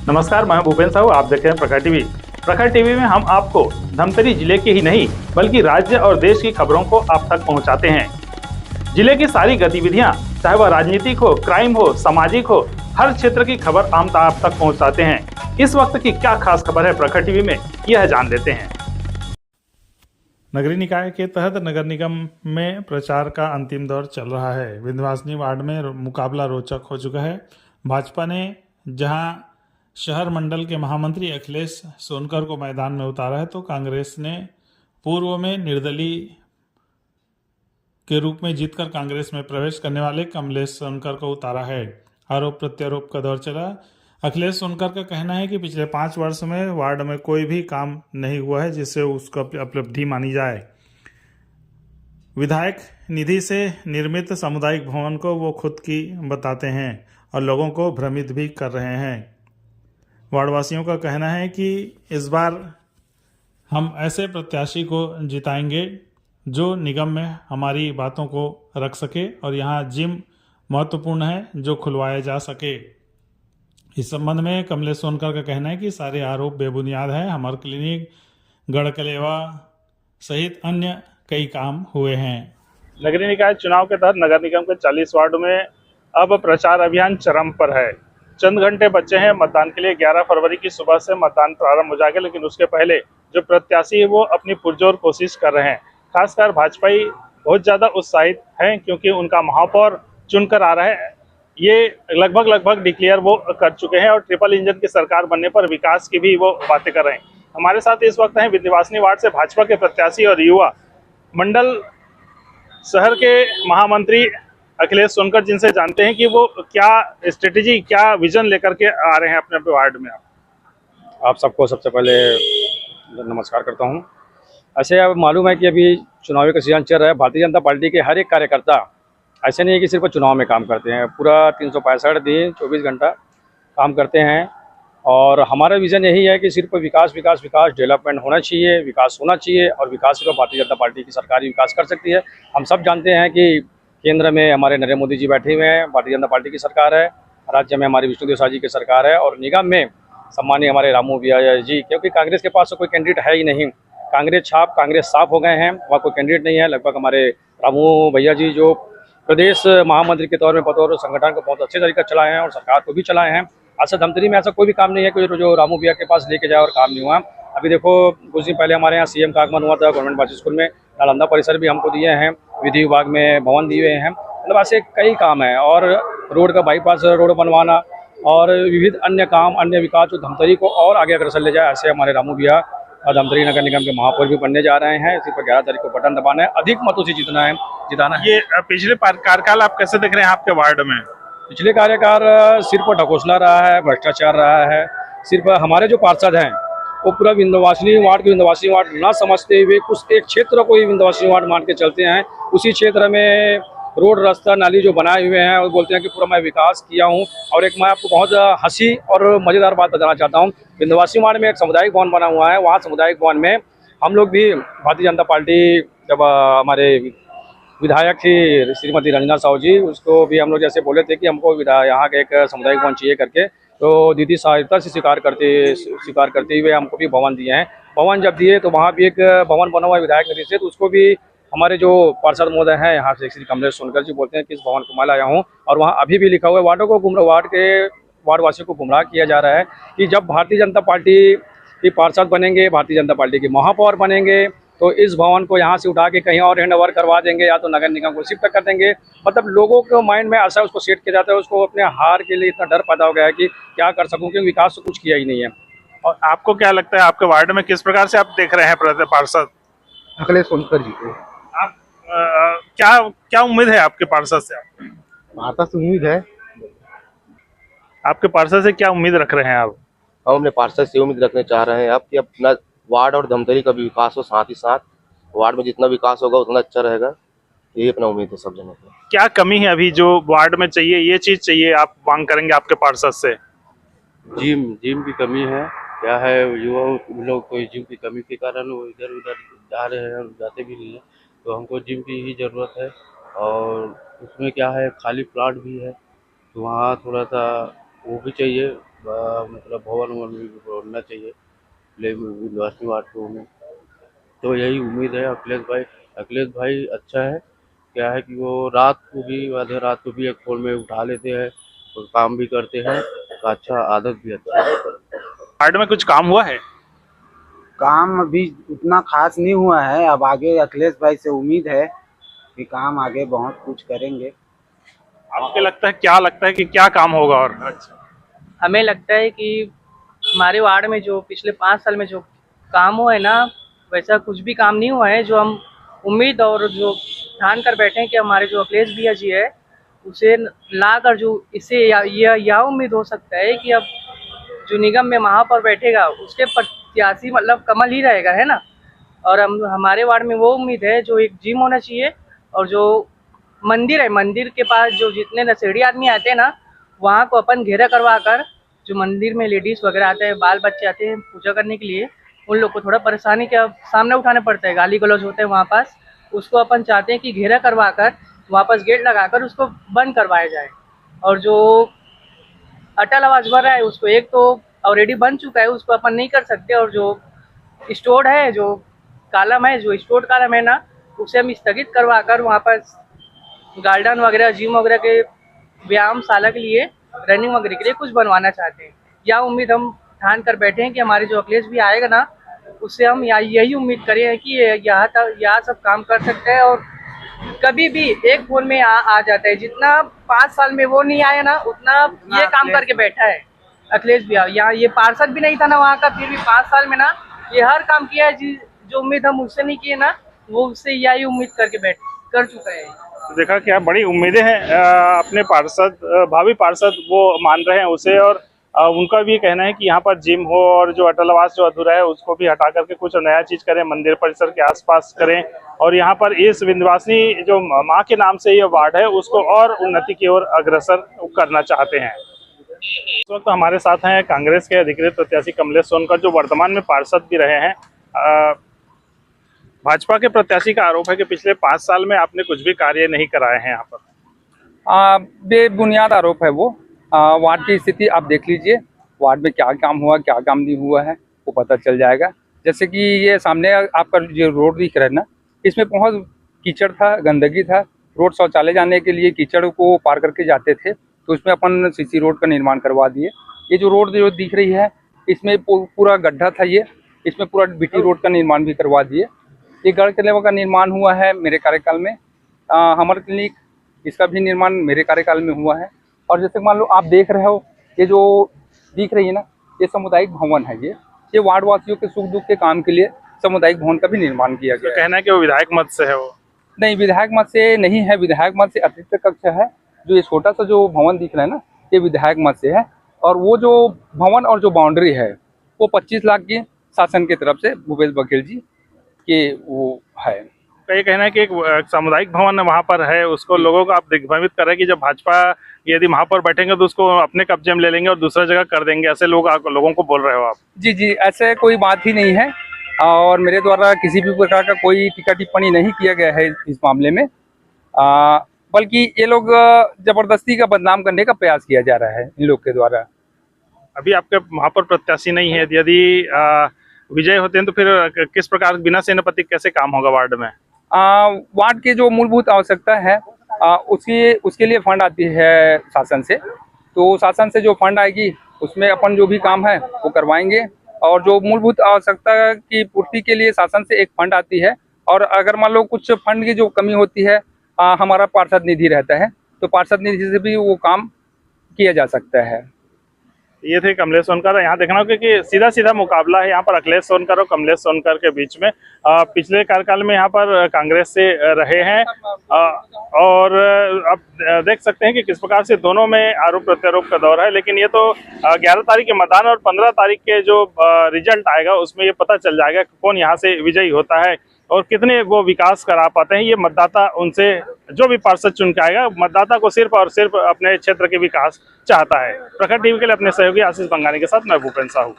नमस्कार, मैं भूपेंद्र साहू। आप देख रहे हैं प्रखर टीवी। प्रखर टीवी में हम आपको धमतरी जिले के ही नहीं बल्कि राज्य और देश की खबरों को आप तक पहुंचाते हैं। जिले की सारी गतिविधियां, चाहे वह राजनीतिक हो, क्राइम हो, सामाजिक हो, हर क्षेत्र की खबर हम आप तक पहुंचाते हैं। इस वक्त की क्या खास खबर है प्रखर टीवी में, यह जान लेते हैं। नगरीय निकाय के तहत नगर निगम में प्रचार का अंतिम दौर चल रहा है। विंध्यवासिनी वार्ड में मुकाबला रोचक हो चुका है। भाजपा ने जहां शहर मंडल के महामंत्री अखिलेश सोनकर को मैदान में उतारा है, तो कांग्रेस ने पूर्व में निर्दलीय के रूप में जीतकर कांग्रेस में प्रवेश करने वाले कमलेश सोनकर को उतारा है। आरोप प्रत्यारोप का दौर चला। अखिलेश सोनकर का कहना है कि पिछले 5 वर्ष में वार्ड में कोई भी काम नहीं हुआ है जिससे उसका उपलब्धि मानी जाए। विधायक निधि से निर्मित सामुदायिक भवन को वो खुद की बताते हैं और लोगों को भ्रमित भी कर रहे हैं। वार्डवासियों का कहना है कि इस बार हम ऐसे प्रत्याशी को जिताएंगे जो निगम में हमारी बातों को रख सके और यहाँ जिम महत्वपूर्ण है जो खुलवाया जा सके। इस संबंध में कमलेश सोनकर का कहना है कि सारे आरोप बेबुनियाद है। हमार क्लिनिक, गढ़कलेवा सहित अन्य कई काम हुए हैं। नगरीय निकाय चुनाव के तहत नगर निगम के 40 वार्डों में अब प्रचार अभियान चरम पर है। चंद घंटे बचे हैं मतदान के लिए। 11 फरवरी की सुबह से मतदान प्रारंभ हो जाएगा, लेकिन उसके पहले जो प्रत्याशी है वो अपनी पुरजोर कोशिश कर रहे हैं। खासकर भाजपाई बहुत ज्यादा उत्साहित हैं क्योंकि उनका महापौर चुनकर आ रहा है। ये लगभग डिक्लेयर वो कर चुके हैं और ट्रिपल इंजन की सरकार बनने पर विकास की भी वो बातें कर रहे हैं। हमारे साथ इस वक्त हैं विंध्यवासिनी वार्ड से भाजपा के प्रत्याशी और युवा मंडल शहर के महामंत्री अखिलेश सोनकर, जिनसे जानते हैं कि वो क्या स्ट्रेटेजी, क्या विजन लेकर के आ रहे हैं अपने वार्ड में। आप सबको सबसे पहले नमस्कार करता हूं। ऐसे अब मालूम है कि अभी चुनावी का सीजन चल रहा है। भारतीय जनता पार्टी के हर एक कार्यकर्ता ऐसे नहीं है कि सिर्फ चुनाव में काम करते हैं, पूरा 365 दिन 24 घंटा काम करते हैं। और हमारा विज़न यही है कि सिर्फ विकास विकास विकास, डेवलपमेंट होना चाहिए, विकास होना चाहिए और विकास सिर्फ भारतीय जनता पार्टी की सरकार ही विकास कर सकती है। हम सब जानते हैं कि केंद्र में हमारे नरेंद्र मोदी जी बैठे हुए हैं, भारतीय जनता पार्टी की सरकार है। राज्य में हमारी विष्णुदेव साय जी की सरकार है और निगम में सम्मानीय हमारे रामू भैया जी, क्योंकि कांग्रेस के पास तो कोई कैंडिडेट है ही नहीं। कांग्रेस छाप, कांग्रेस साफ हो गए हैं, वहाँ कोई कैंडिडेट नहीं है। लगभग हमारे रामू भैया जी जो प्रदेश महामंत्री के तौर में बतौर संगठन को बहुत अच्छे तरीके से चलाए हैं और सरकार को भी चलाए हैं। ऐसा धमतरी में ऐसा कोई भी काम नहीं है कि जो रामू भैया के पास लेके जाए और काम नहीं हुआ। अभी देखो, कुछ दिन पहले हमारे यहाँ सीएम का आगमन हुआ था। गवर्नमेंट बॉयज स्कूल में नालंदा परिसर भी हमको दिए हैं, विधि विभाग में भवन दिए हुए हैं। मतलब ऐसे कई काम हैं और रोड का बाईपास रोड बनवाना और विविध अन्य काम, अन्य विकास जो धमतरी को और आगे अग्रसर ले जाए, ऐसे हमारे रामू भैया धमतरी नगर निगम के महापौर भी बनने जा रहे हैं। इसी पर 11 तारीख को बटन दबाना है, अधिक मतों से जिताना है। ये पिछले कार्यकाल आप कैसे देख रहे हैं आपके वार्ड में? पिछले कार्यकाल सिर्फ ढकोसला रहा है, भ्रष्टाचार रहा है। सिर्फ हमारे जो पार्षद हैं वो पूरा विंध्यवासिनी वार्ड को विंध्यवासिनी वार्ड ना समझते हुए कुछ एक क्षेत्र को ही विंध्यवासिनी वार्ड मान के चलते हैं। उसी क्षेत्र में रोड, रास्ता, नाली जो बनाए हुए हैं वो बोलते हैं कि पूरा मैं विकास किया हूं। और एक मैं आपको बहुत हंसी और मज़ेदार बात बताना चाहता हूं। विंध्यवासिनी वार्ड में एक सामुदायिक भवन बना हुआ है। वहाँ सामुदायिक भवन में हम लोग भी, भारतीय जनता पार्टी जब हमारे विधायक थी श्रीमती रंजना साहू जी, उसको भी हम लोग जैसे बोले थे कि हमको यहाँ का एक सामुदायिक भवन चाहिए करके, तो दीदी सहायता से स्वीकार करते हुए हमको भी भवन दिए हैं। भवन जब दिए तो वहाँ भी एक भवन बना हुआ है विधायक निधि से, तो उसको भी हमारे जो पार्षद महोदय हैं यहाँ से श्री कमलेश सोनकर जी बोलते हैं कि इस भवन को मैं लाया हूँ। और वहाँ अभी भी लिखा हुआ है, वार्डवासियों को गुमराह किया जा रहा है कि जब भारतीय जनता पार्टी के पार्षद बनेंगे, भारतीय जनता पार्टी के महापौर बनेंगे, तो इस भवन को यहाँ से उठा के कहीं और हैंड ओवर करवा देंगे या तो नगर निगम को शिफ्ट कर देंगे। मतलब लोगों के माइंड में ऐसा उसको सेट किया जाता है, उसको अपने हार के लिए इतना डर पैदा हो गया है कि क्या कर सकूं, क्योंकि विकास तो कुछ किया ही नहीं है। और आपको क्या लगता है आपके वार्ड में किस प्रकार से आप देख रहे हैं पार्षद अखिलेश सोनकर जी को? आप क्या क्या उम्मीद है आपके पार्षद से? पार्षद से उम्मीद है, आपके पार्षद से क्या उम्मीद रख रहे हैं आप? हम अपने पार्षद से उम्मीद रखने चाह रहे हैं आप कि अपना वार्ड और धमतरी का भी विकास हो, साथ ही साथ वार्ड में जितना विकास होगा उतना अच्छा रहेगा। यही अपना उम्मीद है सब जनों को। क्या कमी है अभी जो वार्ड में चाहिए, ये चीज चाहिए, आप मांग करेंगे आपके पार्षद से? जिम की कमी है। क्या है, युवा लोग कोई जिम की कमी के कारण वो इधर उधर जा रहे हैं और जाते भी नहीं है, तो हमको जिम की ही ज़रूरत है। और उसमें क्या है, खाली प्लाट भी है, तो वहाँ थोड़ा सा वो भी चाहिए, मतलब भवन ववन भी बनना चाहिए विंध्यवासिनी वार्ड में। तो यही उम्मीद है अखिलेश भाई अच्छा है। क्या है कि वो रात को भी आधे रात को भी एक फोन में उठा लेते हैं और काम भी करते हैं, तो अच्छा आदत भी अच्छा है। वार्ड में कुछ काम हुआ है? काम अभी उतना खास नहीं हुआ है। अब आगे अखिलेश भाई से उम्मीद है कि काम आगे बहुत कुछ करेंगे। आपको लगता है कि क्या काम होगा? और अच्छा, हमें लगता है कि हमारे वार्ड में जो पिछले 5 साल में जो काम हुआ है ना, वैसा कुछ भी काम नहीं हुआ है। जो हम उम्मीद और जो ठान कर बैठे हैं कि हमारे जो अखिलेश भैया जी है, उसे ला कर जो इससे यह उम्मीद हो सकता है कि अब जो निगम में महापौर बैठेगा उसके प्रत्याशी मतलब कमल ही रहेगा, है ना। और हमारे वार्ड में वो उम्मीद है, जो एक जिम होना चाहिए और जो मंदिर है, मंदिर के पास जो जितने नशेड़ी आदमी आते हैं ना, वहाँ को अपन घेरा करवा कर, जो मंदिर में लेडीज़ वगैरह आते हैं, बाल बच्चे आते हैं पूजा करने के लिए, उन लोग को थोड़ा परेशानी का सामना उठाना पड़ता है, गाली गलौज होते हैं वहाँ पास। उसको अपन चाहते हैं कि घेरा करवा कर वापस गेट लगा कर उसको बंद करवाया जाए। और जो अटल आवास भर रहा है उसको एक तो ऑलरेडी बन चुका है, उसको अपन नहीं कर सकते। और जो स्टोर है, जो कॉलम है, जो स्टोर कॉलम है ना, उसे हम स्थगित करवा कर वहाँ पर गार्डन वगैरह, जिम वगैरह के व्यायामशाला के लिए, रनिंग वगैरह के लिए कुछ बनवाना चाहते हैं। यह उम्मीद हम ठान कर बैठे हैं कि हमारे जो अखिलेश भी आएगा ना, उससे हम यही उम्मीद करें कि यहाँ सब काम कर सकते हैं। और कभी भी एक फोन में आ जाता है। जितना 5 साल में वो नहीं आया ना, उतना ये काम करके बैठा है अखिलेश भी। यहाँ ये पार्षद भी नहीं था ना वहाँ का, फिर भी 5 साल में ना ये हर काम किया है। जो उम्मीद हम उससे नहीं किए ना, वो उससे यही उम्मीद करके कर चुका है। तो देखा क्या बड़ी उम्मीदें हैं अपने पार्षद, भावी पार्षद वो मान रहे हैं उसे। और उनका भी कहना है कि यहाँ पर जिम हो और जो अटल आवास जो अधूरा है उसको भी हटा करके कुछ नया चीज करें, मंदिर परिसर के आसपास करें। और यहाँ पर इस विंध्यवासिनी जो माँ के नाम से ये वार्ड है उसको और उन्नति की ओर अग्रसर करना चाहते हैं। इस वक्त हमारे साथ हैं कांग्रेस के अधिकृत प्रत्याशी कमलेश सोनकर, जो वर्तमान में पार्षद भी रहे हैं। भाजपा के प्रत्याशी का आरोप है कि पिछले 5 साल में आपने कुछ भी कार्य नहीं कराए हैं यहाँ पर। बेबुनियाद आरोप है वो। वार्ड की स्थिति आप देख लीजिए, वार्ड में क्या काम हुआ क्या काम नहीं हुआ है वो पता चल जाएगा। जैसे कि ये सामने आपका जो रोड दिख रहा है ना, इसमें बहुत कीचड़ था, गंदगी था। रोड शौचालय जाने के लिए कीचड़ को पार करके जाते थे, तो उसमें अपन सीसी रोड का निर्माण करवा दिए। ये जो रोड जो दिख रही है, इसमें पूरा गड्ढा था, ये इसमें पूरा बीटी रोड का निर्माण भी करवा दिए। ये गढ़ के लेवल का निर्माण हुआ है मेरे कार्यकाल में। हमर क्लिनिक, इसका भी निर्माण मेरे कार्यकाल में हुआ है। और जैसे मान लो आप देख रहे हो, ये जो दिख रही है ना, ये सामुदायिक भवन है। ये वार्ड वासियों के सुख दुख के काम के लिए सामुदायिक भवन का भी निर्माण किया गया। कहना है कि वो विधायक मत से है? वो नहीं, विधायक मत से नहीं है, विधायक मत से अतिरिक्त कक्ष है। जो ये छोटा सा जो भवन दिख रहा है ना, ये विधायक मत से है। और वो जो भवन और जो बाउंड्री है वो 25 लाख की शासन की तरफ से भूपेश बघेल जी के वो है। ये कहना है कि एक सामुदायिक भवन वहाँ पर है, उसको लोगों को आप दिग्भ्रमित कर रहे हैं कि जब भाजपा यदि वहाँ पर बैठेंगे तो उसको अपने कब्जे में ले लेंगे और दूसरा जगह कर देंगे, ऐसे लोगों को बोल रहे हो आप? जी, ऐसे कोई बात ही नहीं है। और मेरे द्वारा किसी भी प्रकार का कोई टीका टिप्पणी नहीं किया गया है इस मामले में, बल्कि ये लोग जबरदस्ती का बदनाम करने का प्रयास किया जा रहा है इन लोग के द्वारा। अभी आपके वहाँ पर प्रत्याशी नहीं है, यदि विजय होते हैं तो फिर किस प्रकार बिना सेनापति कैसे काम होगा वार्ड में? वार्ड की जो मूलभूत आवश्यकता है उसके लिए फंड आती है शासन से। तो शासन से जो फंड आएगी उसमें अपन जो भी काम है वो करवाएंगे। और जो मूलभूत आवश्यकता की पूर्ति के लिए शासन से एक फंड आती है। और अगर मान लो कुछ फंड की जो कमी होती है, हमारा पार्षद निधि रहता है, तो पार्षद निधि से भी वो काम किया जा सकता है। ये थे कमलेश सोनकर। यहाँ देखना क्योंकि सीधा मुकाबला है यहाँ पर अखिलेश सोनकर और कमलेश सोनकर के बीच में। पिछले कार्यकाल में यहाँ पर कांग्रेस से रहे हैं और अब देख सकते हैं कि किस प्रकार से दोनों में आरोप प्रत्यारोप का दौर है। लेकिन ये तो 11 तारीख के मतदान और 15 तारीख के जो रिजल्ट आएगा उसमें ये पता चल जाएगा कि कौन यहाँ से विजयी होता है और कितने वो विकास करा पाते हैं। ये मतदाता उनसे जो भी पार्षद चुन के आएगा, मतदाता को सिर्फ और सिर्फ अपने क्षेत्र के विकास चाहता है। प्रखर टीवी के लिए अपने सहयोगी आशीष बंगानी के साथ मैं भूपेन साहू।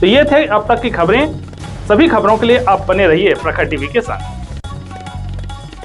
तो ये थे अब तक की खबरें। सभी खबरों के लिए आप बने रहिए प्रखर टीवी के साथ।